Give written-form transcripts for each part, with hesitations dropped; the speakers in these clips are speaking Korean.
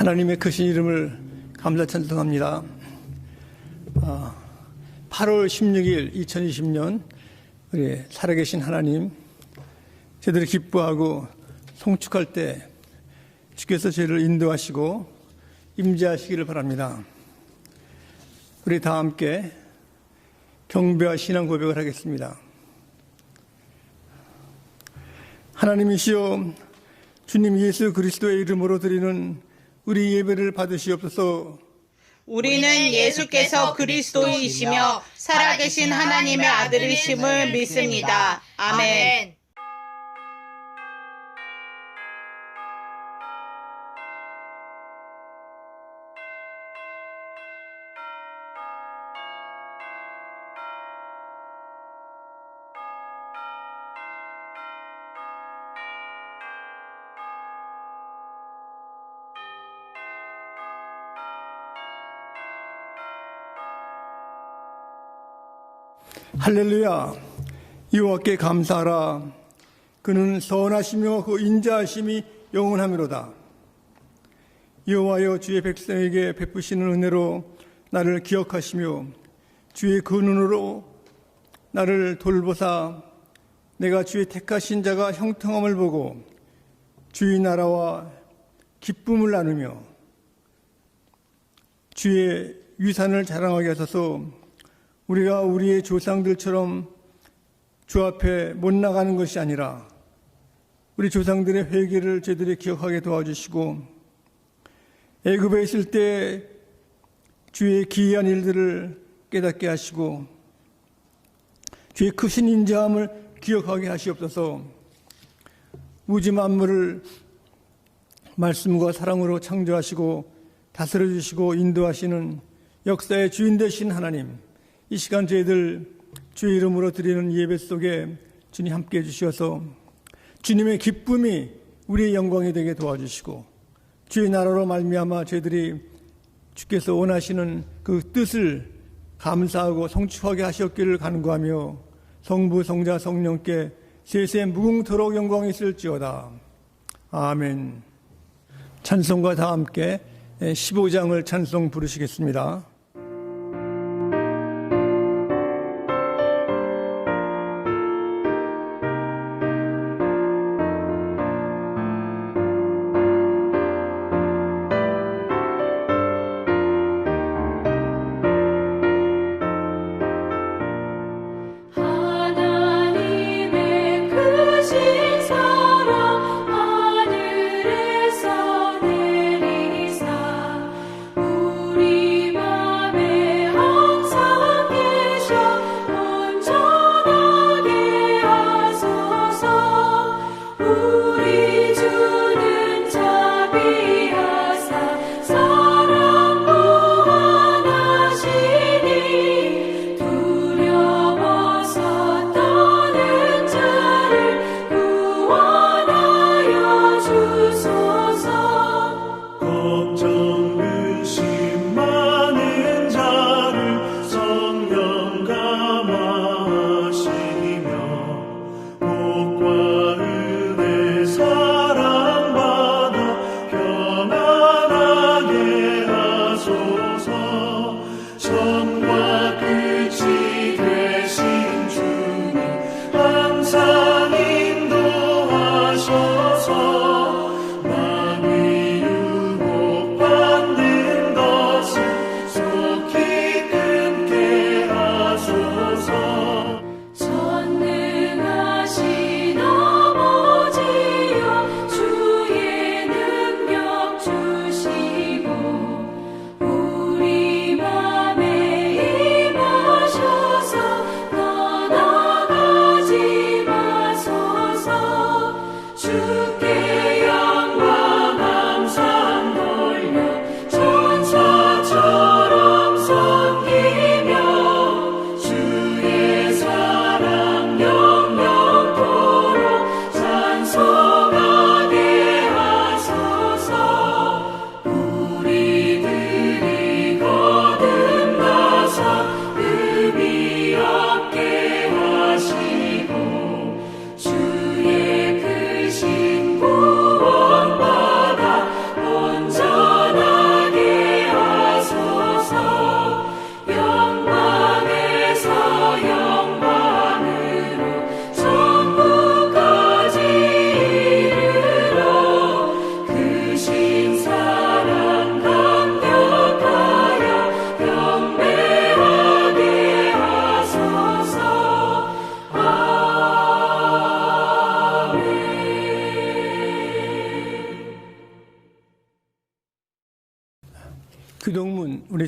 하나님의 크신 이름을 감사 찬송합니다. 8월 16일 2020년 우리 살아계신 하나님, 저희들이 기뻐하고 송축할 때 주께서 저희를 인도하시고 임재하시기를 바랍니다. 우리 다 함께 경배와 신앙 고백을 하겠습니다. 하나님이시여, 주님 예수 그리스도의 이름으로 드리는 우리 예배를 받으시옵소서. 우리는 예수께서 그리스도이시며 살아계신 하나님의 아들이심을 믿습니다. 아멘. 할렐루야. 여호와께 감사하라. 그는 선하시며 그 인자하심이 영원하미로다. 여호와여, 주의 백성에게 베푸시는 은혜로 나를 기억하시며 주의 그 눈으로 나를 돌보사 내가 주의 택하신 자가 형통함을 보고 주의 나라와 기쁨을 나누며 주의 위산을 자랑하게 하소서. 우리가 우리의 조상들처럼 주 앞에 못 나가는 것이 아니라 우리 조상들의 회개를 저희들이 기억하게 도와주시고, 애굽에 있을 때 주의 기이한 일들을 깨닫게 하시고 주의 크신 인자함을 기억하게 하시옵소서. 우주 만물을 말씀과 사랑으로 창조하시고 다스려 주시고 인도하시는 역사의 주인 되신 하나님, 이 시간 저희들 주의 이름으로 드리는 예배 속에 주님 함께해 주셔서 주님의 기쁨이 우리의 영광이 되게 도와주시고 주의 나라로 말미암아 저희들이 주께서 원하시는 그 뜻을 감사하고 성취하게 하셨기를 간구하며 성부 성자 성령께 세세 무궁토록 영광이 있을지어다. 아멘. 찬송과 다 함께 15장을 찬송 부르시겠습니다. 우리 마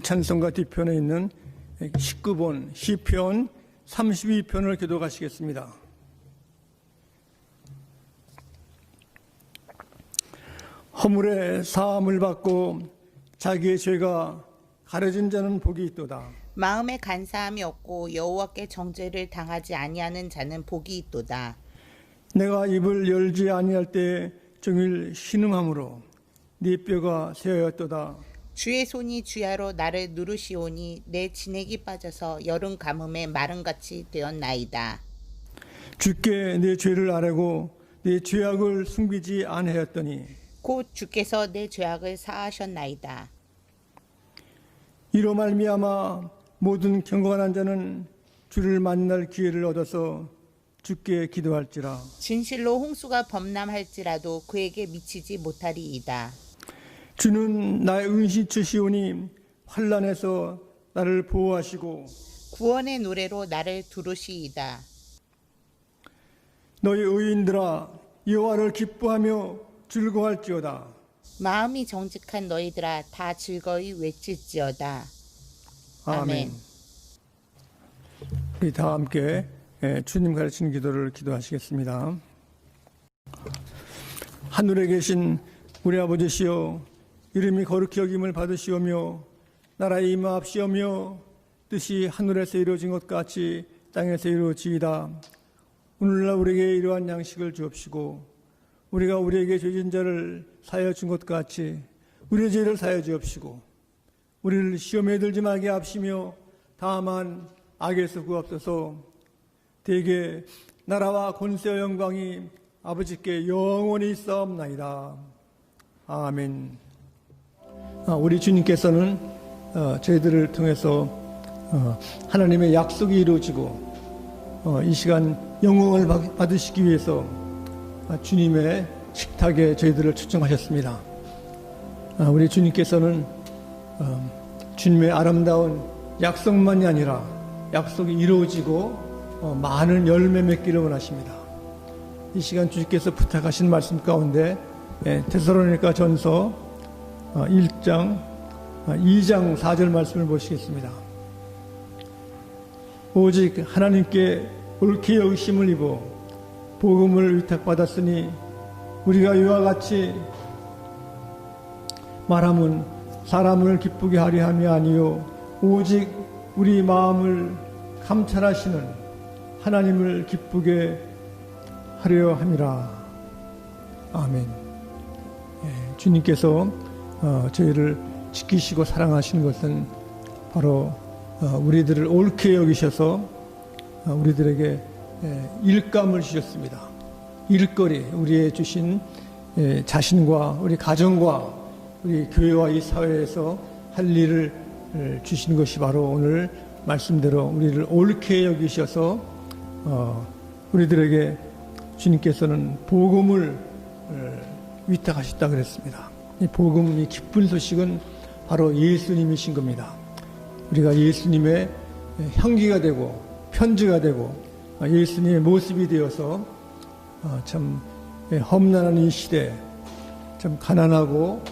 찬송가 뒤편에 있는 19번 시편 32편을 교독하시겠습니다. 허물의 사함을 받고 자기의 죄가 가려진 자는 복이 있도다. 마음에 간사함이 없고 여호와께 정죄를 당하지 아니하는 자는 복이 있도다. 내가 입을 열지 아니할 때 종일 신음함으로 네 뼈가 새하였도다. 주의 손이 주야로 나를 누르시오니 내 진액이 빠져서 여름 가뭄에 마름같이 되었나이다. 주께 내 죄를 아뢰고 내 죄악을 숨기지 아니하였더니 곧 주께서 내 죄악을 사하셨나이다. 이로 말미암아 모든 경건한 자는 주를 만날 기회를 얻어서 주께 기도할지라. 진실로 홍수가 범람할지라도 그에게 미치지 못하리이다. 주는 나의 은신처시오니 환난에서 나를 보호하시고 구원의 노래로 나를 두르시이다. 너희 의인들아 여호와를 기뻐하며 즐거워할지어다. 마음이 정직한 너희들아 다 즐거이 외칠지어다. 아멘. 우리 다 함께 주님 가르치는 기도를 기도하시겠습니다. 하늘에 계신 우리 아버지시여, 이름이 거룩히 여김을 받으시오며 나라에 임하옵시오며 뜻이 하늘에서 이루어진 것 같이 땅에서 이루어지이다. 오늘날 우리에게 이러한 양식을 주옵시고 우리가 우리에게 죄진 자를 사하여 준 것 같이 우리의 죄를 사하여 주옵시고 우리를 시험에 들지 말게 하시며 다만 악에서 구하옵소서. 대개 나라와 권세와 영광이 아버지께 영원히 있사옵나이다. 아멘. 우리 주님께서는 저희들을 통해서 하나님의 약속이 이루어지고 이 시간 영광을 받으시기 위해서 주님의 식탁에 저희들을 초청하셨습니다. 우리 주님께서는 주님의 아름다운 약속만이 아니라 약속이 이루어지고 많은 열매 맺기를 원하십니다. 이 시간 주님께서 부탁하신 말씀 가운데 데살로니가 전서 1장 2장 4절 말씀을 보시겠습니다. 오직 하나님께 옳게 여기심을 입어 복음을 위탁받았으니 우리가 이와 같이 말함은 사람을 기쁘게 하려 함이 아니요 오직 우리 마음을 감찰하시는 하나님을 기쁘게 하려 함이라. 아멘. 주님께서 저희를 지키시고 사랑하시는 것은 바로 우리들을 옳게 여기셔서 우리들에게 일감을 주셨습니다. 일거리, 우리의 주신 자신과 우리 가정과 우리 교회와 이 사회에서 할 일을 주신 것이 바로 오늘 말씀대로 우리를 옳게 여기셔서 우리들에게 주님께서는 복음을 위탁하셨다 그랬습니다. 이 복음, 이 기쁜 소식은 바로 예수님이신 겁니다. 우리가 예수님의 향기가 되고 편지가 되고 예수님의 모습이 되어서 참 험난한 이 시대, 참 가난하고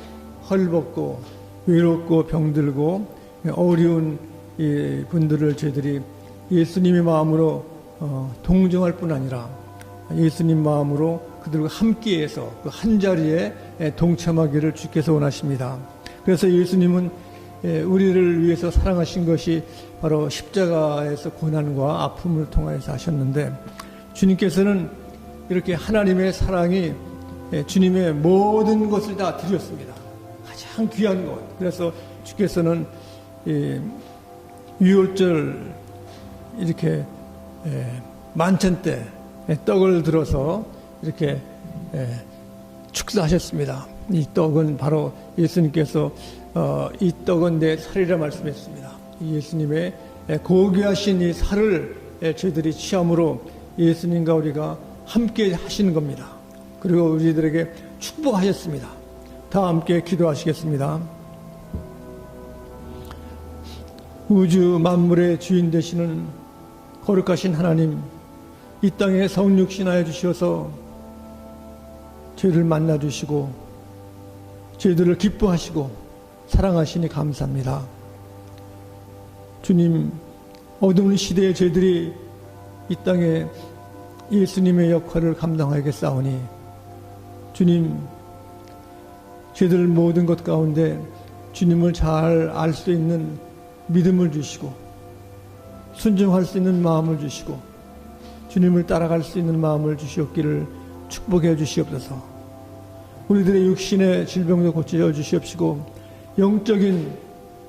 헐벗고 외롭고 병들고 어려운 이 분들을 저희들이 예수님의 마음으로 동정할 뿐 아니라 예수님 마음으로 그들과 함께해서 그 한 자리에 동참하기를 주께서 원하십니다. 그래서 예수님은 우리를 위해서 사랑하신 것이 바로 십자가에서 고난과 아픔을 통하여서 하셨는데, 주님께서는 이렇게 하나님의 사랑이 주님의 모든 것을 다 드렸습니다. 가장 귀한 것. 그래서 주께서는 유월절 이렇게 만찬 때 떡을 들어서 이렇게 축사하셨습니다. 이 떡은 바로 예수님께서 이 떡은 내 살이라 말씀했습니다. 예수님의 고귀하신 이 살을 저희들이 취함으로 예수님과 우리가 함께 하시는 겁니다. 그리고 우리들에게 축복하셨습니다. 다 함께 기도하시겠습니다. 우주 만물의 주인 되시는 거룩하신 하나님, 이 땅에 성육신하여 주셔서 저희를 만나주시고 저희들을 기뻐하시고 사랑하시니 감사합니다. 주님, 어두운 시대의 저희들이 이 땅에 예수님의 역할을 감당하겠사오니 주님, 저희들 모든 것 가운데 주님을 잘 알 수 있는 믿음을 주시고 순종할 수 있는 마음을 주시고 주님을 따라갈 수 있는 마음을 주시옵기를 축복해 주시옵소서. 우리들의 육신의 질병도 고쳐 주시옵시고 영적인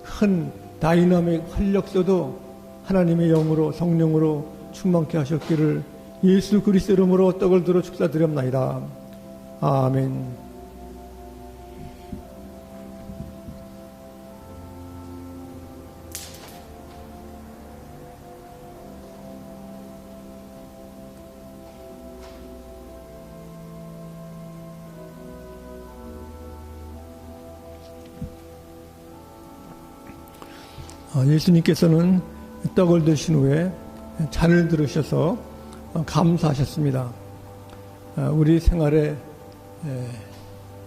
큰 다이나믹 활력소도 하나님의 영으로 성령으로 충만케 하셨기를 예수 그리스도 이름으로 떡을 들어 축사드렸나이다. 아멘. 예수님께서는 떡을 드신 후에 잔을 들으셔서 감사하셨습니다. 우리 생활의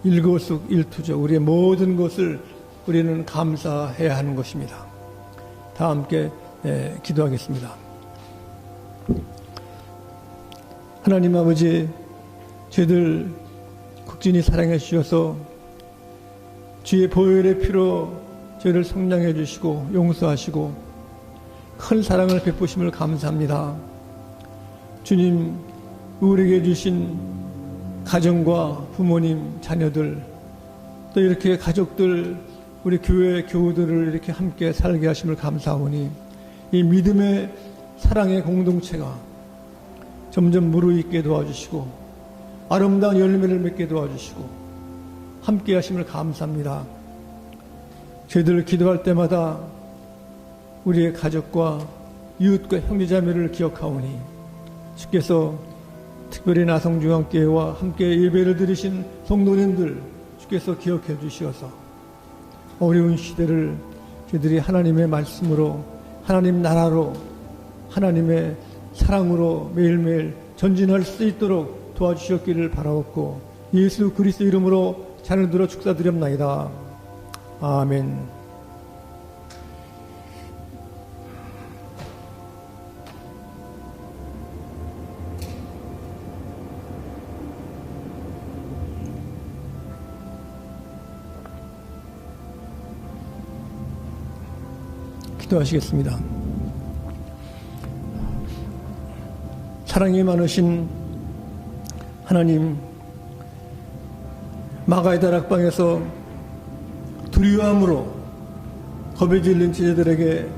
일거수일투죠. 우리의 모든 것을 우리는 감사해야 하는 것입니다. 다 함께 기도하겠습니다. 하나님 아버지, 저희들 극진히 사랑해 주셔서 주의 보혈의 피로 저희를 성량해 주시고 용서하시고 큰 사랑을 베푸심을 감사합니다. 주님, 우리에게 주신 가정과 부모님, 자녀들, 또 이렇게 가족들, 우리 교회 교우들을 이렇게 함께 살게 하심을 감사하오니 이 믿음의 사랑의 공동체가 점점 무르익게 도와주시고 아름다운 열매를 맺게 도와주시고 함께 하심을 감사합니다. 저희들 기도할 때마다 우리의 가족과 이웃과 형제자매를 기억하오니 주께서 특별히 나성중앙교회와 함께 예배를 드리신 성도님들 주께서 기억해 주시어서 어려운 시대를 저희들이 하나님의 말씀으로 하나님 나라로 하나님의 사랑으로 매일매일 전진할 수 있도록 도와주셨기를 바라옵고 예수 그리스도 이름으로 잔을 들어 축사드렸나이다. 아멘. 기도하시겠습니다. 사랑이 많으신 하나님, 마가의 다락방에서 두려움으로 겁에 질린 제자들에게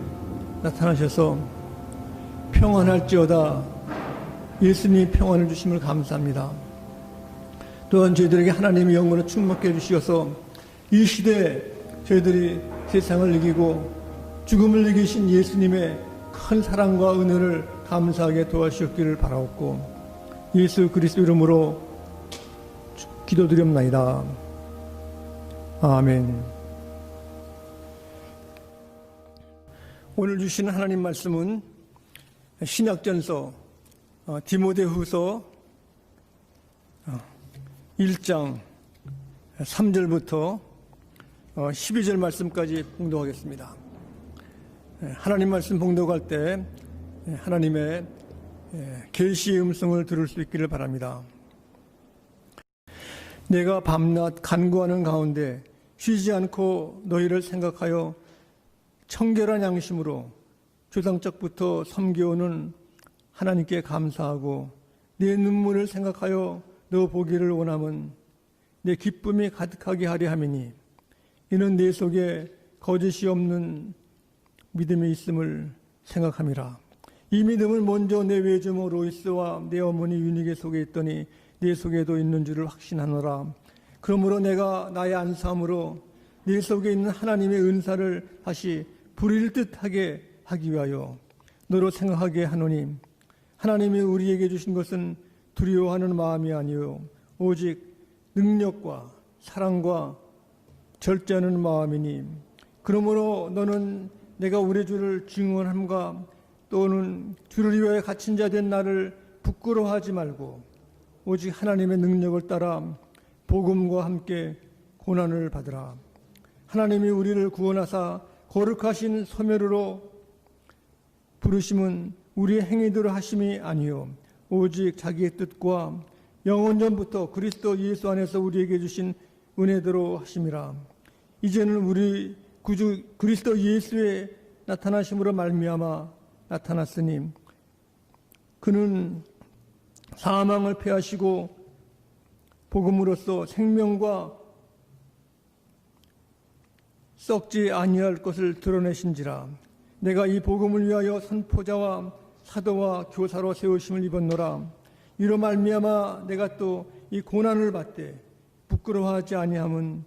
나타나셔서 평안할지어다 예수님이 평안을 주심을 감사합니다. 또한 저희들에게 하나님의 영으로 충만케 해주셔서 이 시대에 저희들이 세상을 이기고 죽음을 이기신 예수님의 큰 사랑과 은혜를 감사하게 도와주셨기를 바라옵고 예수 그리스도 이름으로 기도드립나이다. 아멘. 오늘 주신 하나님 말씀은 신약전서 디모데후서 1장 3절부터 12절 말씀까지 봉독하겠습니다. 하나님 말씀 봉독할 때 하나님의 계시의 음성을 들을 수 있기를 바랍니다. 내가 밤낮 간구하는 가운데 쉬지 않고 너희를 생각하여 청결한 양심으로 조상적부터 섬겨오는 하나님께 감사하고 내 눈물을 생각하여 너 보기를 원함은 내 기쁨이 가득하게 하려 함이니 이는 내 속에 거짓이 없는 믿음이 있음을 생각함이라. 이 믿음은 먼저 내 외조모 로이스와 내 어머니 유니게 속에 있더니 내 속에도 있는 줄을 확신하노라. 그러므로 내가 나의 안사함으로 내 속에 있는 하나님의 은사를 다시 부릴 듯하게 하기 위하여 너로 생각하게 하노니 하나님이 우리에게 주신 것은 두려워하는 마음이 아니요 오직 능력과 사랑과 절제하는 마음이니 그러므로 너는 내가 우리 주를 증언함과 또는 주를 위하여 갇힌 자 된 나를 부끄러워하지 말고 오직 하나님의 능력을 따라 복음과 함께 고난을 받으라. 하나님이 우리를 구원하사 거룩하신 소멸으로 부르심은 우리의 행위대로 하심이 아니요 오직 자기의 뜻과 영원전부터 그리스도 예수 안에서 우리에게 주신 은혜대로 하심이라. 이제는 우리 구주 그리스도 예수의 나타나심으로 말미암아 나타났으니 그는 사망을 패하시고 복음으로써 생명과 썩지 아니할 것을 드러내신지라. 내가 이 복음을 위하여 선포자와 사도와 교사로 세우심을 입었노라. 이로 말미암아 내가 또 이 고난을 받되 부끄러워하지 아니함은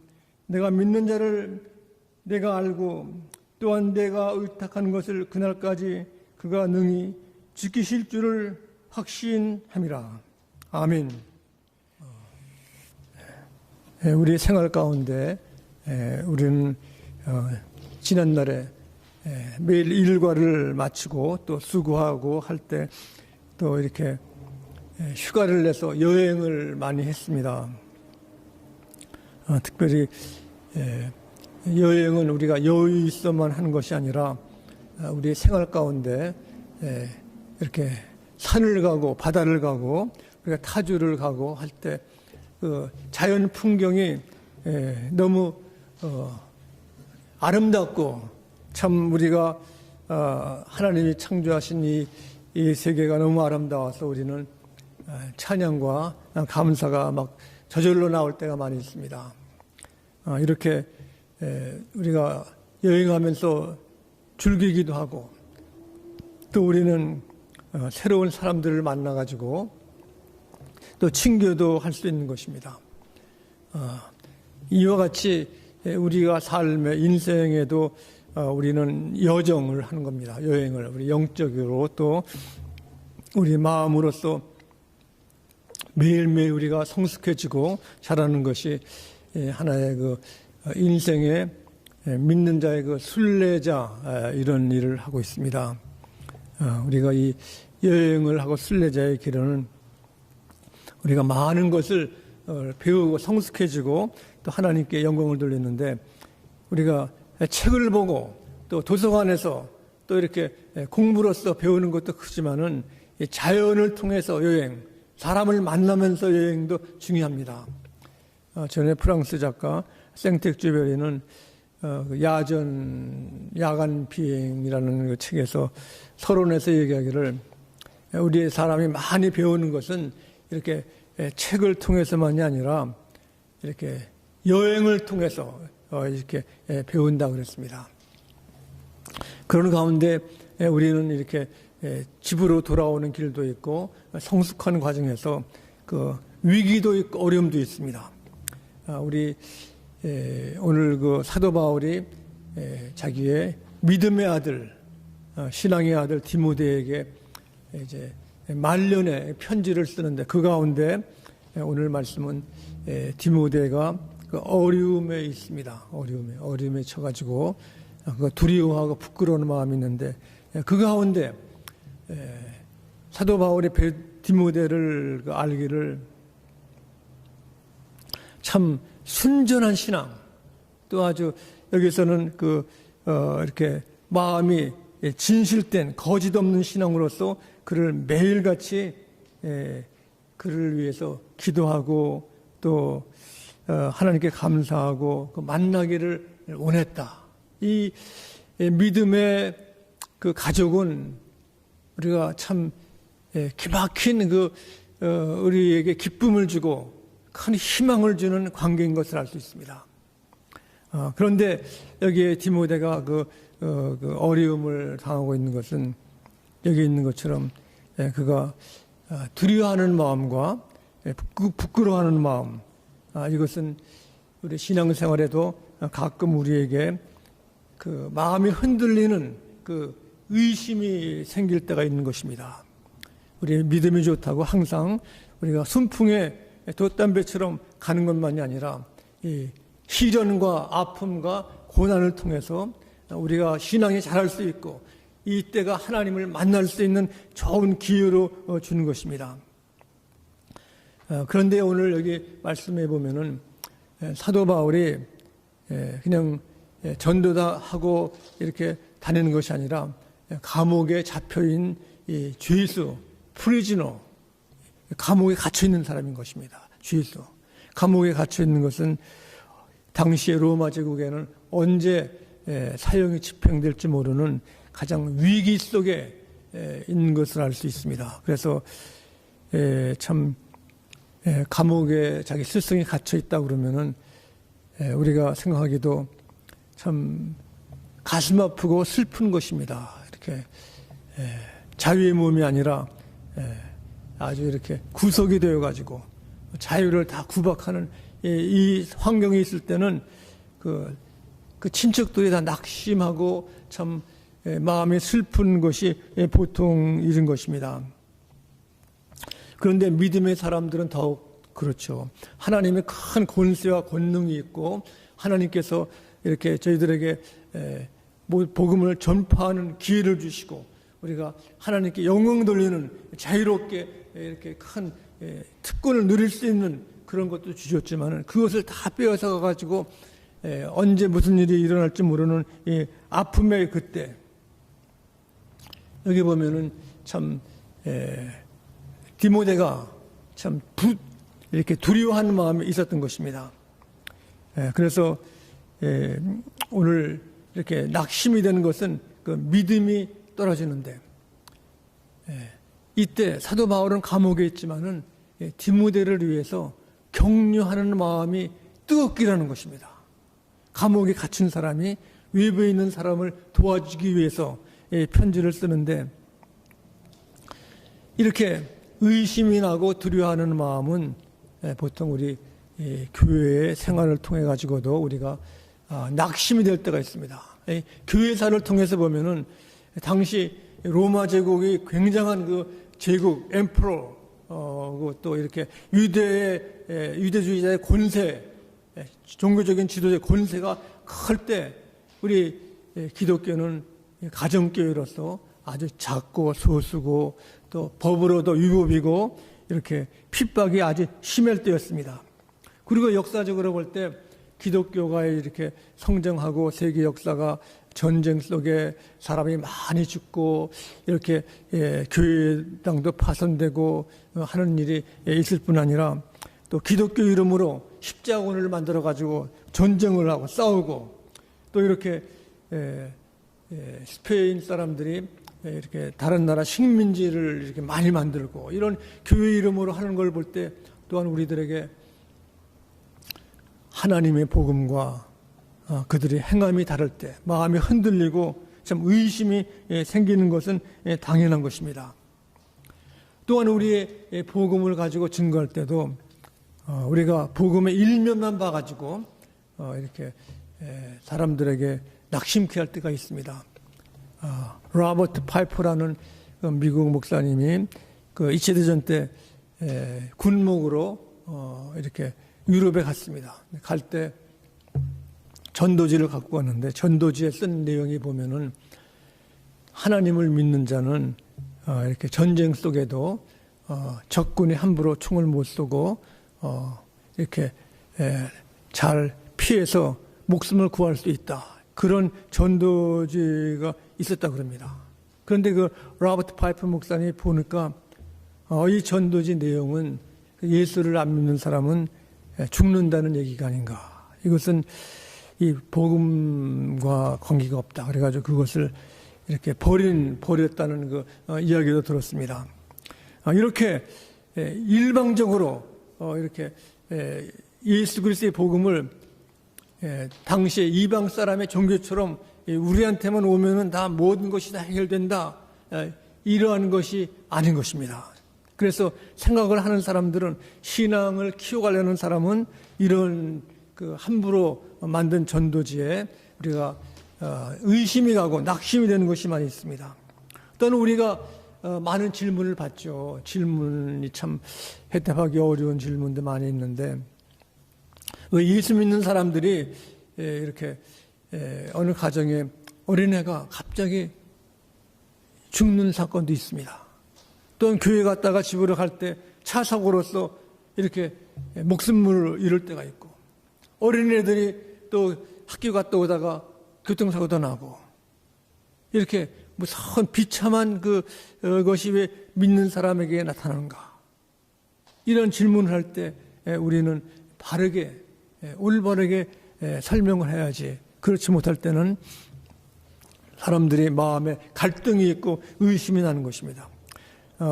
내가 믿는 자를 내가 알고 또한 내가 의탁한 것을 그날까지 그가 능히 지키실 줄을 확신함이라. 아멘. 우리 생활 가운데 우리는 지난날에 매일 일과를 마치고 또 수고하고 할 때 또 이렇게 휴가를 내서 여행을 많이 했습니다. 특별히 여행은 우리가 여유 있어만 하는 것이 아니라 우리 생활 가운데 이렇게 산을 가고 바다를 가고 우리가 타주를 가고 할 때 그 자연 풍경이 너무 아름답고 참 우리가 하나님이 창조하신 이 세계가 너무 아름다워서 우리는 찬양과 감사가 막 저절로 나올 때가 많이 있습니다. 이렇게 우리가 여행하면서 즐기기도 하고 또 우리는 새로운 사람들을 만나가지고 또 친교도 할 수 있는 것입니다. 이와 같이 우리가 삶의 인생에도 우리는 여정을 하는 겁니다. 여행을 우리 영적으로 또 우리 마음으로서 매일매일 우리가 성숙해지고 자라는 것이 하나의 그 인생의 믿는 자의 그 순례자 이런 일을 하고 있습니다. 우리가 이 여행을 하고 순례자의 길은 우리가 많은 것을 배우고 성숙해지고 또 하나님께 영광을 돌리는데 우리가 책을 보고 또 도서관에서 또 이렇게 공부로서 배우는 것도 크지만은 자연을 통해서 여행, 사람을 만나면서 여행도 중요합니다. 전에 프랑스 작가 생텍쥐베리는 야간 비행이라는 그 책에서 서론에서 얘기하기를 우리의 사람이 많이 배우는 것은 이렇게 책을 통해서만이 아니라 이렇게 여행을 통해서 이렇게 배운다 그랬습니다. 그런 가운데 우리는 이렇게 집으로 돌아오는 길도 있고 성숙하는 과정에서 그 위기도 있고 어려움도 있습니다. 우리 오늘 그 사도 바울이 자기의 믿음의 아들, 신앙의 아들 디모데에게 이제 말년에 편지를 쓰는데 그 가운데 오늘 말씀은 디모데가 그 어려움에 있습니다. 어려움에 쳐가지고 그 두려워하고 부끄러운 마음이 있는데 그 가운데 사도 바울이 디모데를 알기를 참 순전한 신앙 또 아주 여기서는 이렇게 마음이 진실된 거짓 없는 신앙으로서 그를 매일같이 그를 위해서 기도하고 또 하나님께 감사하고 만나기를 원했다. 이 믿음의 그 가족은 우리가 참 기막힌 우리에게 기쁨을 주고 큰 희망을 주는 관계인 것을 알 수 있습니다. 그런데 여기에 디모데가 어려움을 당하고 있는 것은 여기 있는 것처럼 그가 두려워하는 마음과 부끄러워하는 마음, 이것은 우리 신앙생활에도 가끔 우리에게 그 마음이 흔들리는 그 의심이 생길 때가 있는 것입니다. 우리 믿음이 좋다고 항상 우리가 순풍에 돛담배처럼 가는 것만이 아니라 이 시련과 아픔과 고난을 통해서 우리가 신앙이 자랄 수 있고 이때가 하나님을 만날 수 있는 좋은 기회로 주는 것입니다. 그런데 오늘 여기 말씀해 보면은 사도 바울이 그냥 전도다 하고 이렇게 다니는 것이 아니라 감옥에 잡혀있는 이 죄수, 프리즈너, 감옥에 갇혀있는 사람인 것입니다. 죄수. 감옥에 갇혀있는 것은 당시의 로마 제국에는 언제 사형이 집행될지 모르는 가장 위기 속에 있는 것을 알 수 있습니다. 그래서 참 감옥에 자기 스승이 갇혀 있다 그러면은 우리가 생각하기도 참 가슴 아프고 슬픈 것입니다. 이렇게 자유의 몸이 아니라 아주 이렇게 구속이 되어 가지고 자유를 다 구박하는 이 환경에 있을 때는 그 친척들이 다 낙심하고 참 마음이 슬픈 것이 보통 일인 것입니다. 그런데 믿음의 사람들은 더욱 그렇죠. 하나님의 큰 권세와 권능이 있고 하나님께서 이렇게 저희들에게 복음을 전파하는 기회를 주시고 우리가 하나님께 영광 돌리는 자유롭게 이렇게 큰 특권을 누릴 수 있는 그런 것도 주셨지만 그것을 다 빼앗아 가지고 언제 무슨 일이 일어날지 모르는 이 아픔의 그때 여기 보면은 참 디모데가 참 이렇게 두려워하는 마음이 있었던 것입니다. 그래서 오늘 이렇게 낙심이 되는 것은 그 믿음이 떨어지는데 이때 사도 바울은 감옥에 있지만은 디모데를 위해서 격려하는 마음이 뜨겁기라는 것입니다. 감옥에 갇힌 사람이 외부에 있는 사람을 도와주기 위해서 편지를 쓰는데 이렇게 의심이 나고 두려워하는 마음은 보통 우리 교회의 생활을 통해 가지고도 우리가 낙심이 될 때가 있습니다. 교회사를 통해서 보면은 당시 로마 제국이 굉장한 그 제국 엠프로 또 이렇게 유대주의자의 권세, 종교적인 지도자의 권세가 클 때 우리 기독교는 가정교회로서 아주 작고 소수고 또 법으로도 유법이고 이렇게 핍박이 아주 심할 때였습니다. 그리고 역사적으로 볼 때 기독교가 이렇게 성장하고 세계 역사가 전쟁 속에 사람이 많이 죽고 이렇게 교회당도 파손되고 하는 일이 있을 뿐 아니라 또 기독교 이름으로 십자군을 만들어 가지고 전쟁을 하고 싸우고 또 이렇게 스페인 사람들이 이렇게 다른 나라 식민지를 이렇게 많이 만들고 이런 교회 이름으로 하는 걸 볼 때 또한 우리들에게 하나님의 복음과 그들의 행함이 다를 때 마음이 흔들리고 참 의심이 생기는 것은 당연한 것입니다. 또한 우리의 복음을 가지고 증거할 때도 우리가 복음의 일면만 봐가지고 이렇게 사람들에게 낙심케 할 때가 있습니다. 로버트 파이퍼라는 미국 목사님이 그 2차 대전 때 군목으로 이렇게 유럽에 갔습니다. 갈 때 전도지를 갖고 갔는데 전도지에 쓴 내용이 보면은 하나님을 믿는 자는 이렇게 전쟁 속에도 적군이 함부로 총을 못 쏘고 이렇게 잘 피해서 목숨을 구할 수 있다. 그런 전도지가 있었다 그럽니다. 그런데 그 로버트 파이퍼 목사님이 보니까 이 전도지 내용은 예수를 안 믿는 사람은 죽는다는 얘기가 아닌가. 이것은 이 복음과 관계가 없다. 그래가지고 그것을 이렇게 버렸다는 그 이야기도 들었습니다. 이렇게 일방적으로 이렇게 예수 그리스도의 복음을 당시에 이방 사람의 종교처럼 우리한테만 오면은 다 모든 것이 다 해결된다. 이러한 것이 아닌 것입니다. 그래서 생각을 하는 사람들은 신앙을 키워가려는 사람은 이런 그 함부로 만든 전도지에 우리가 의심이 가고 낙심이 되는 것이 많이 있습니다. 또는 우리가 많은 질문을 받죠. 질문이 참 해답하기 어려운 질문도 많이 있는데 예수 믿는 사람들이 이렇게 어느 가정에 어린애가 갑자기 죽는 사건도 있습니다. 또는 교회 갔다가 집으로 갈 때 차 사고로서 이렇게 목숨을 잃을 때가 있고 어린애들이 또 학교 갔다 오다가 교통사고도 나고 이렇게 무슨 비참한 것이 왜 믿는 사람에게 나타나는가? 이런 질문을 할 때 우리는 바르게, 올바르게 설명을 해야지. 그렇지 못할 때는 사람들이 마음에 갈등이 있고 의심이 나는 것입니다.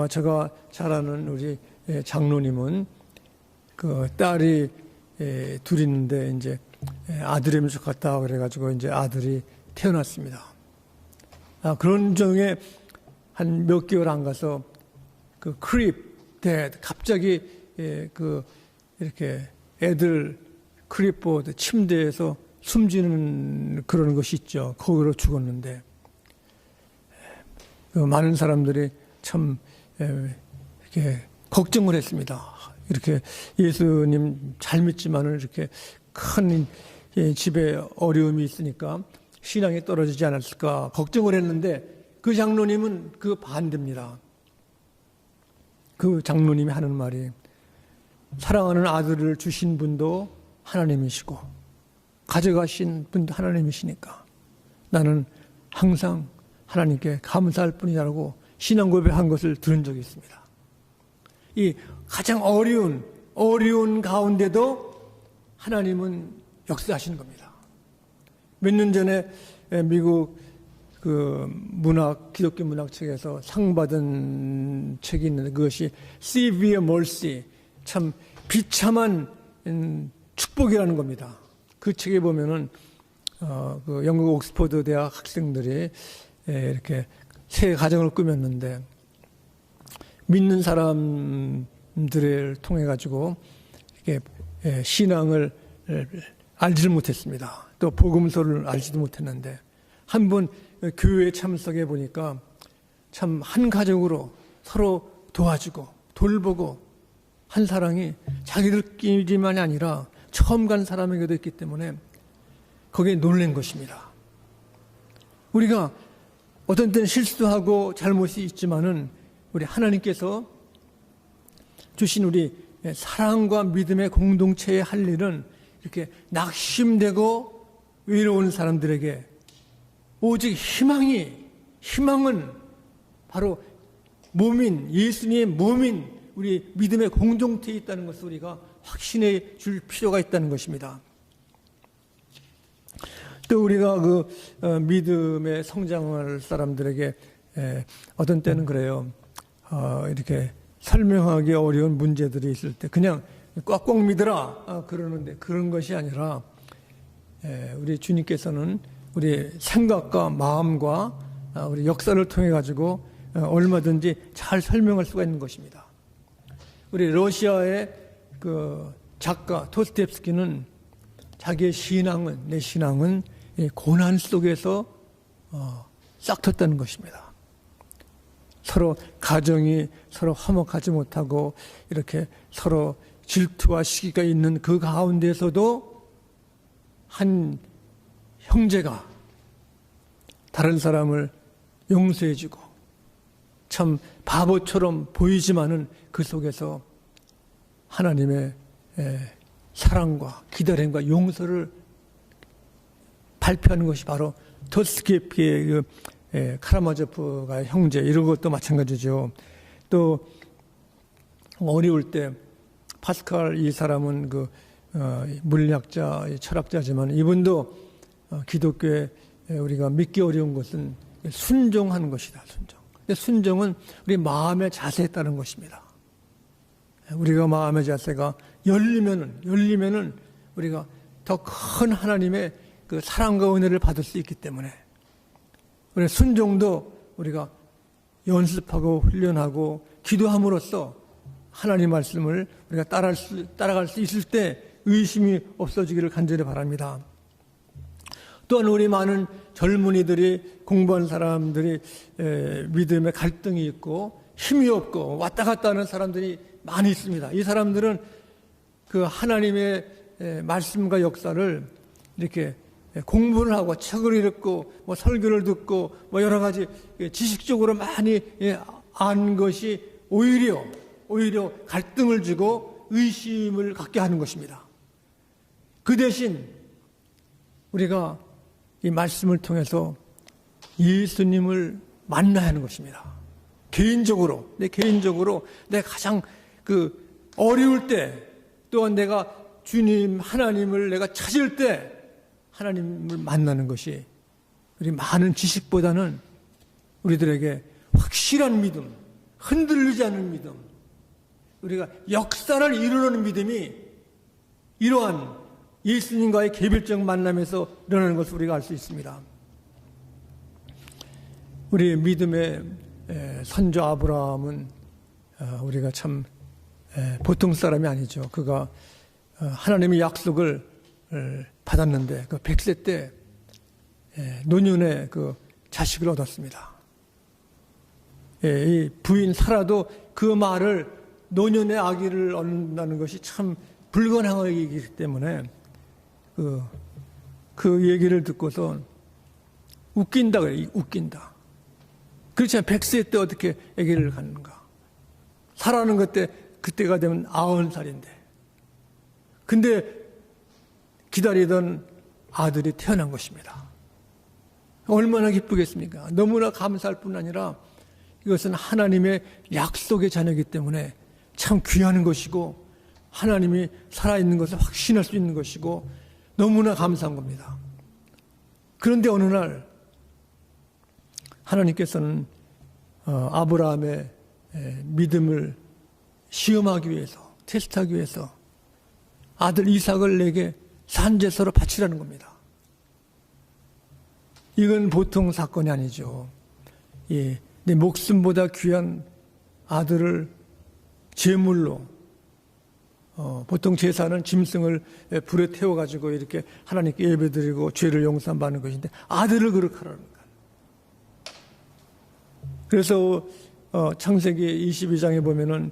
제가 잘 아는 우리 장로님은 그 딸이 둘 있는데 이제 아들이면 좋겠다 그래가지고 이제 아들이 태어났습니다. 그런 중에 한 몇 개월 안 가서 그 크립 데 갑자기 이렇게 애들 크립보드 침대에서 숨지는 그런 것이 있죠. 거기로 죽었는데 많은 사람들이 참 이렇게 걱정을 했습니다. 이렇게 예수님 잘 믿지만은 이렇게 큰 집에 어려움이 있으니까 신앙이 떨어지지 않았을까 걱정을 했는데 그 장로님은 그 반대입니다. 그 장로님이 하는 말이 사랑하는 아들을 주신 분도 하나님이시고 가져가신 분도 하나님이시니까 나는 항상 하나님께 감사할 뿐이라고 신앙 고백한 것을 들은 적이 있습니다. 이 가장 어려운 가운데도 하나님은 역사하시는 겁니다. 몇 년 전에 미국 기독교 문학책에서 상 받은 책이 있는데 그것이 Severe Mercy, 참 비참한 축복이라는 겁니다. 그 책에 보면은 영국 옥스퍼드 대학 학생들이 이렇게 새 가정을 꾸몄는데 믿는 사람들을 통해 가지고 이렇게 신앙을 알지를 못했습니다. 또 복음서를 알지도 못했는데 한 번 교회에 참석해 보니까 참 한 가정으로 서로 도와주고 돌보고 한 사랑이 자기들끼리만이 아니라 처음 간 사람에게도 있기 때문에 거기에 놀란 것입니다. 우리가 어떤 때는 실수도 하고 잘못이 있지만은 우리 하나님께서 주신 우리 사랑과 믿음의 공동체에 할 일은 이렇게 낙심되고 외로운 사람들에게 오직 희망은 바로 예수님의 몸인 우리 믿음의 공동체에 있다는 것을 우리가 확신해 줄 필요가 있다는 것입니다. 또 우리가 믿음의 성장할 사람들에게 어떤 때는 그래요. 이렇게 설명하기 어려운 문제들이 있을 때 그냥 꽉꽉 믿으라 그러는데 그런 것이 아니라 우리 주님께서는 우리 생각과 마음과 우리 역사를 통해 가지고 얼마든지 잘 설명할 수가 있는 것입니다. 우리 러시아의 그 작가 도스토옙스키는 자기의 내 신앙은 고난 속에서 싹텄다는 것입니다. 서로 가정이 서로 화목하지 못하고 이렇게 서로 질투와 시기가 있는 그 가운데서도 한 형제가 다른 사람을 용서해주고 참 바보처럼 보이지만은 그 속에서 하나님의 사랑과 기다림과 용서를 발표하는 것이 바로 도스토옙스키의 카라마조프가 형제 이런 것도 마찬가지죠. 또 어려울 때 파스칼 이 사람은 물리학자, 철학자지만 이분도 기독교에 우리가 믿기 어려운 것은 순종하는 것이다. 근데 순종은 우리 마음의 자세에 따른 것입니다. 우리가 마음의 자세가 열리면은 우리가 더 큰 하나님의 그 사랑과 은혜를 받을 수 있기 때문에 우리 순종도 우리가 연습하고 훈련하고 기도함으로써 하나님 말씀을 우리가 따라갈 수 있을 때 의심이 없어지기를 간절히 바랍니다. 또한 우리 많은 젊은이들이 공부한 사람들이 믿음의 갈등이 있고 힘이 없고 왔다 갔다 하는 사람들이 많이 있습니다. 이 사람들은 그 하나님의 말씀과 역사를 이렇게 공부를 하고 책을 읽고 설교를 듣고 여러 가지 지식적으로 많이 안 것이 오히려 갈등을 주고 의심을 갖게 하는 것입니다. 그 대신 우리가 이 말씀을 통해서 예수님을 만나야 하는 것입니다. 개인적으로 내가 가장 어려울 때, 또한 내가 주님 하나님을 내가 찾을 때 하나님을 만나는 것이 우리 많은 지식보다는 우리들에게 확실한 믿음, 흔들리지 않는 믿음, 우리가 역사를 이루는 믿음이 이러한 예수님과의 개별적 만남에서 일어나는 것을 우리가 알 수 있습니다. 우리 믿음의 선조 아브라함은 우리가 참 보통 사람이 아니죠. 그가 하나님의 약속을 받았는데 그 100세 때 노년에 그 자식을 얻었습니다. 이 부인 사라도 그 말을 노년의 아기를 얻는다는 것이 참 불가능한 얘기이기 때문에 그 얘기를 듣고서 웃긴다 그래요. 웃긴다. 그렇지만 100세 때 어떻게 아기를 갖는가. 사라는 그때가 되면 90살인데. 근데 기다리던 아들이 태어난 것입니다. 얼마나 기쁘겠습니까? 너무나 감사할 뿐 아니라 이것은 하나님의 약속의 자녀이기 때문에 참 귀한 것이고 하나님이 살아있는 것을 확신할 수 있는 것이고 너무나 감사한 겁니다. 그런데 어느 날 하나님께서는 아브라함의 믿음을 시험하기 위해서, 테스트하기 위해서 아들 이삭을 내게 산제사로 바치라는 겁니다. 이건 보통 사건이 아니죠. 내 목숨보다 귀한 아들을 제물로, 보통 제사는 짐승을 불에 태워가지고 이렇게 하나님께 예배드리고 죄를 용서받는 것인데 아들을 그렇게 하라는 거예요. 그래서 창세기 22장에 보면은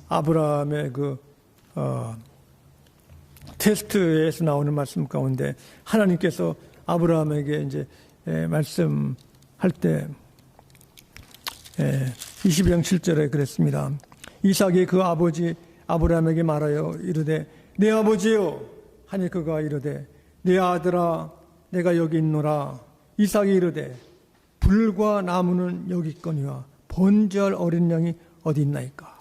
아브라함의 테스트에서 나오는 말씀 가운데 하나님께서 아브라함에게 이제 말씀할 때 22장 7절에 그랬습니다. 이삭이 그 아버지 아브라함에게 말하여 이르되 내 아버지여 하니 그가 이르되 내 아들아 내가 여기 있노라. 이삭이 이르되 불과 나무는 여기 있거니와 번제할 어린 양이 어디 있나이까.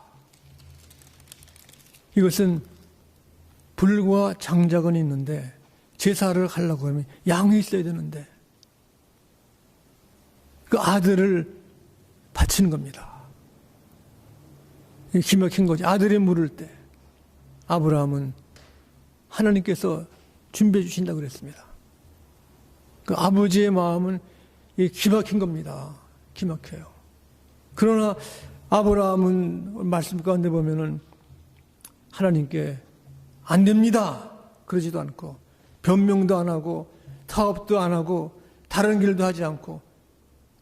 이것은 불과 장작은 있는데 제사를 하려고 하면 양이 있어야 되는데 그 아들을 바치는 겁니다. 기막힌 거지. 아들이 물을 때 아브라함은 하나님께서 준비해 주신다고 그랬습니다. 그 아버지의 마음은 기막힌 겁니다. 기막혀요. 그러나 아브라함은 말씀 가운데 보면은 하나님께 안 됩니다. 그러지도 않고 변명도 안 하고 타협도 안 하고 다른 길도 하지 않고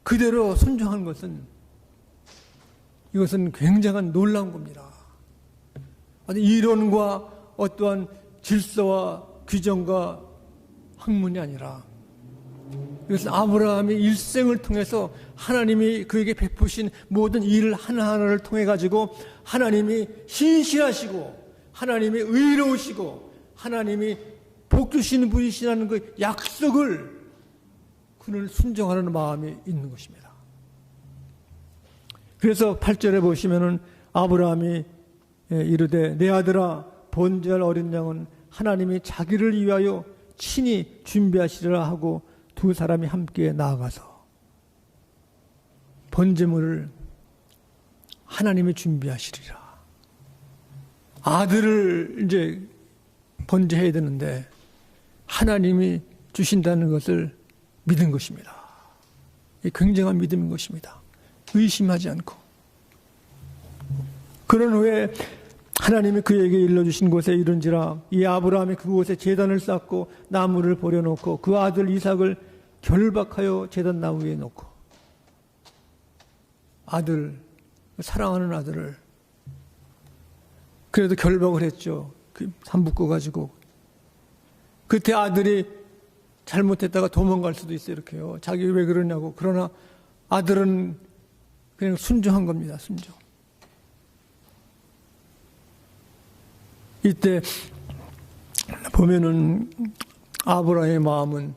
그대로 순종한 것은 이것은 굉장한 놀라운 겁니다. 이론과 어떠한 질서와 규정과 학문이 아니라 이것은 아브라함의 일생을 통해서 하나님이 그에게 베푸신 모든 일 하나하나를 통해 가지고 하나님이 신실하시고 하나님이 의로우시고 하나님이 복 주시는 분이시라는 그 약속을 그를 순종하는 마음이 있는 것입니다. 그래서 8절에 보시면은 아브라함이 이르되 내 아들아 번제할 어린 양은 하나님이 자기를 위하여 친히 준비하시리라 하고 두 사람이 함께 나아가서 번제물을 하나님이 준비하시리라. 아들을 이제 번제해야 되는데 하나님이 주신다는 것을 믿은 것입니다. 이 굉장한 믿음인 것입니다. 의심하지 않고. 그런 후에 하나님이 그에게 일러주신 곳에 이른지라 이 아브라함이 그곳에 제단을 쌓고 나무를 버려놓고 그 아들 이삭을 결박하여 제단 나무 위에 놓고 아들, 사랑하는 아들을 그래도 결박을 했죠. 삼붙고 가지고. 그때 아들이 잘못했다가 도망갈 수도 있어요. 이렇게요. 자기 왜 그러냐고. 그러나 아들은 그냥 순종한 겁니다. 순종. 이때 보면은 아브라함의 마음은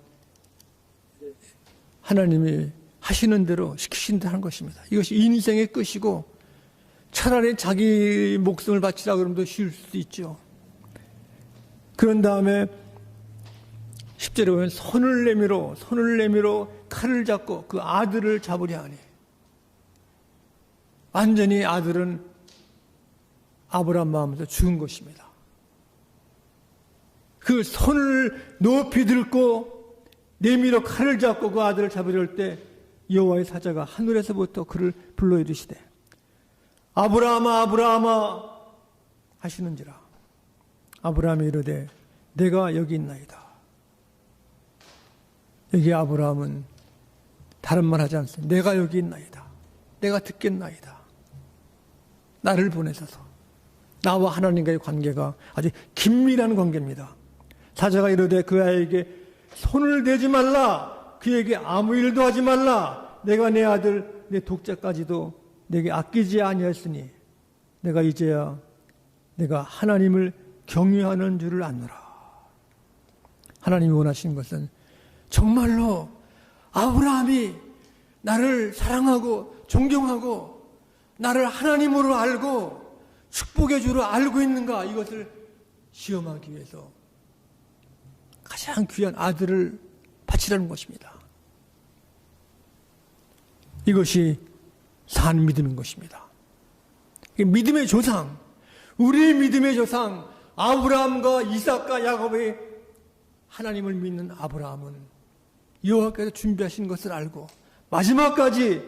하시는 대로 시키신 대로 하는 것입니다. 이것이 인생의 끝이고 차라리 자기 목숨을 바치라 그러면 더 쉬울 수도 있죠. 그런 다음에 10절에 보면 손을 내밀어 칼을 잡고 그 아들을 잡으려 하니 완전히 아들은 아브라함 마음에서 죽은 것입니다. 그 손을 높이 들고 내밀어 칼을 잡고 그 아들을 잡으려 할 때 여호와의 사자가 하늘에서부터 그를 불러 이르시되 아브라함아 아브라함아 하시는지라. 아브라함이 이르되 내가 여기 있나이다. 여기 아브라함은 다른 말 하지 않습니다. 내가 여기 있나이다. 내가 듣겠나이다. 나를 보내셔서 나와 하나님과의 관계가 아주 긴밀한 관계입니다. 사자가 이르되 그 아이에게 손을 대지 말라. 그에게 아무 일도 하지 말라. 내가 내 아들 내 독자까지도 내게 아끼지 아니하였으니 내가 이제야 내가 하나님을 경외하는 줄을 아노라. 하나님이 원하시는 것은 정말로 아브라함이 나를 사랑하고 존경하고 나를 하나님으로 알고 축복의 주로 알고 있는가, 이것을 시험하기 위해서 가장 귀한 아들을 바치라는 것입니다. 이것이 산 믿음인 것입니다. 믿음의 조상, 우리의 믿음의 조상 아브라함과 이삭과 야곱의 하나님을 믿는 아브라함은 여호와께서 준비하신 것을 알고 마지막까지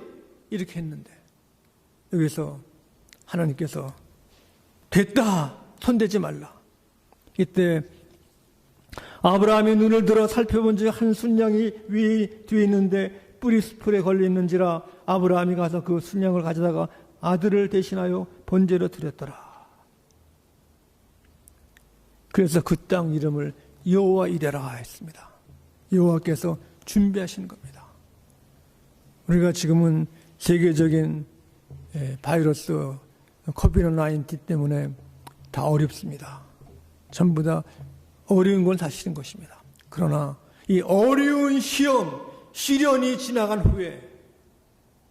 이렇게 했는데, 여기서 하나님께서 됐다, 손대지 말라. 이때 아브라함이 눈을 들어 살펴본 즉 한 순양이 뒤에 있는데 뿌리 수풀에 걸려 있는지라. 아브라함이 가서 그 순양을 가져다가 아들을 대신하여 번제로 드렸더라. 그래서 그 땅 이름을 여호와 이레라 했습니다. 여호와께서 준비하신 겁니다. 우리가 지금은 세계적인 바이러스 코비드-19 때문에 다 어렵습니다. 전부 다 어려운 건 사실인 것입니다. 그러나 이 어려운 시련이 지나간 후에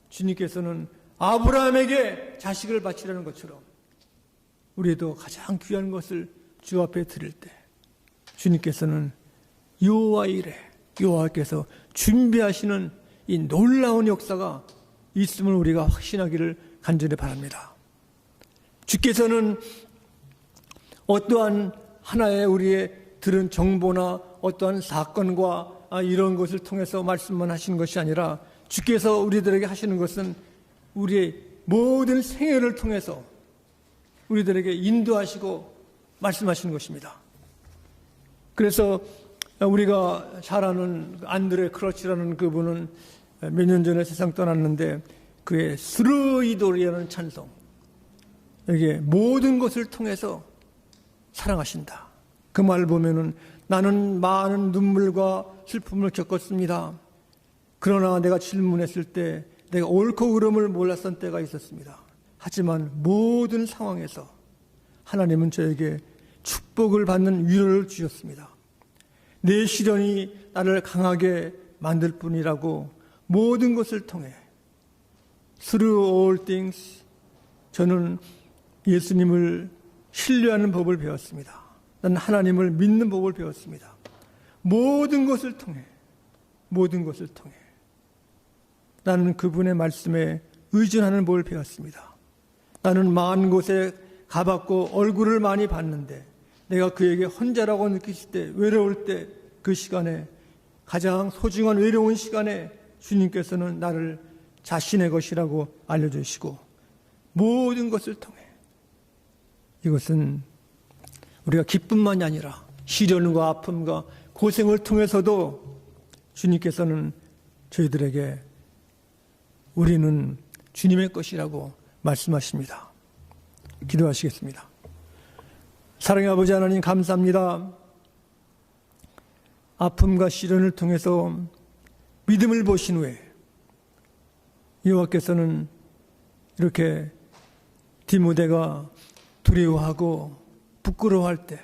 주님께서는 아브라함에게 자식을 바치라는 것처럼 우리도 가장 귀한 것을 주 앞에 드릴 때 주님께서는 여호와 이레, 여호와께서 준비하시는 이 놀라운 역사가 있음을 우리가 확신하기를 간절히 바랍니다. 주께서는 어떠한 하나의 우리의 들은 정보나 어떠한 사건과 이런 것을 통해서 말씀만 하시는 것이 아니라 주께서 우리들에게 하시는 것은 우리의 모든 생애를 통해서 우리들에게 인도하시고 말씀하시는 것입니다. 그래서 우리가 잘 아는 안드레 크러치라는 그분은 몇 년 전에 세상 떠났는데 그의 스르이돌이라는 찬송, 여기에 모든 것을 통해서 사랑하신다. 그 말 보면은 나는 많은 눈물과 슬픔을 겪었습니다. 그러나 내가 질문했을 때 내가 옳고 그름을 몰랐던 때가 있었습니다. 하지만 모든 상황에서 하나님은 저에게 축복을 받는 위로를 주셨습니다. 내 시련이 나를 강하게 만들 뿐이라고 모든 것을 통해 Through all things 저는 예수님을 신뢰하는 법을 배웠습니다. 나는 하나님을 믿는 법을 배웠습니다. 모든 것을 통해 나는 그분의 말씀에 의존하는 법을 배웠습니다. 나는 많은 곳에 가봤고 얼굴을 많이 봤는데 내가 그에게 혼자라고 느꼈을 때, 외로울 때, 그 시간에 가장 소중한 외로운 시간에 주님께서는 나를 자신의 것이라고 알려주시고 모든 것을 통해, 이것은 우리가 기쁨만이 아니라 시련과 아픔과 고생을 통해서도 주님께서는 저희들에게 우리는 주님의 것이라고 말씀하십니다. 기도하시겠습니다. 사랑의 아버지 하나님, 감사합니다. 아픔과 시련을 통해서 믿음을 보신 후에 여호와께서는 이렇게 디모데가 두려워하고 부끄러워할 때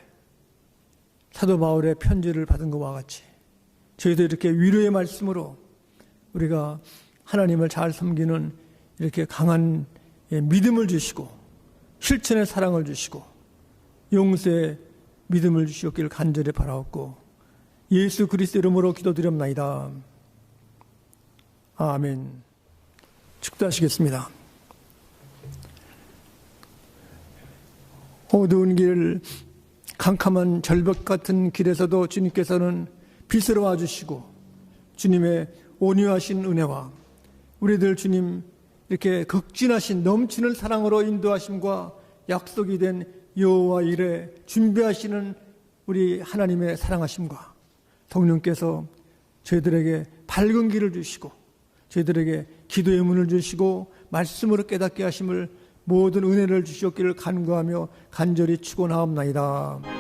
사도 바울의 편지를 받은 것과 같이 저희도 이렇게 위로의 말씀으로 우리가 하나님을 잘 섬기는 이렇게 강한 믿음을 주시고 실천의 사랑을 주시고 용서의 믿음을 주시옵기를 간절히 바라옵고 예수 그리스도 이름으로 기도드립나이다. 아멘. 축도하시겠습니다. 어두운 길, 캄캄한 절벽 같은 길에서도 주님께서는 빛으로 와주시고 주님의 온유하신 은혜와 우리들 주님 이렇게 극진하신 넘치는 사랑으로 인도하심과 약속이 된 여호와 일에 준비하시는 우리 하나님의 사랑하심과 성령께서 저희들에게 밝은 길을 주시고 저희들에게 기도의 문을 주시고 말씀으로 깨닫게 하심을 모든 은혜를 주시옵기를 간구하며 간절히 축원하옵나이다.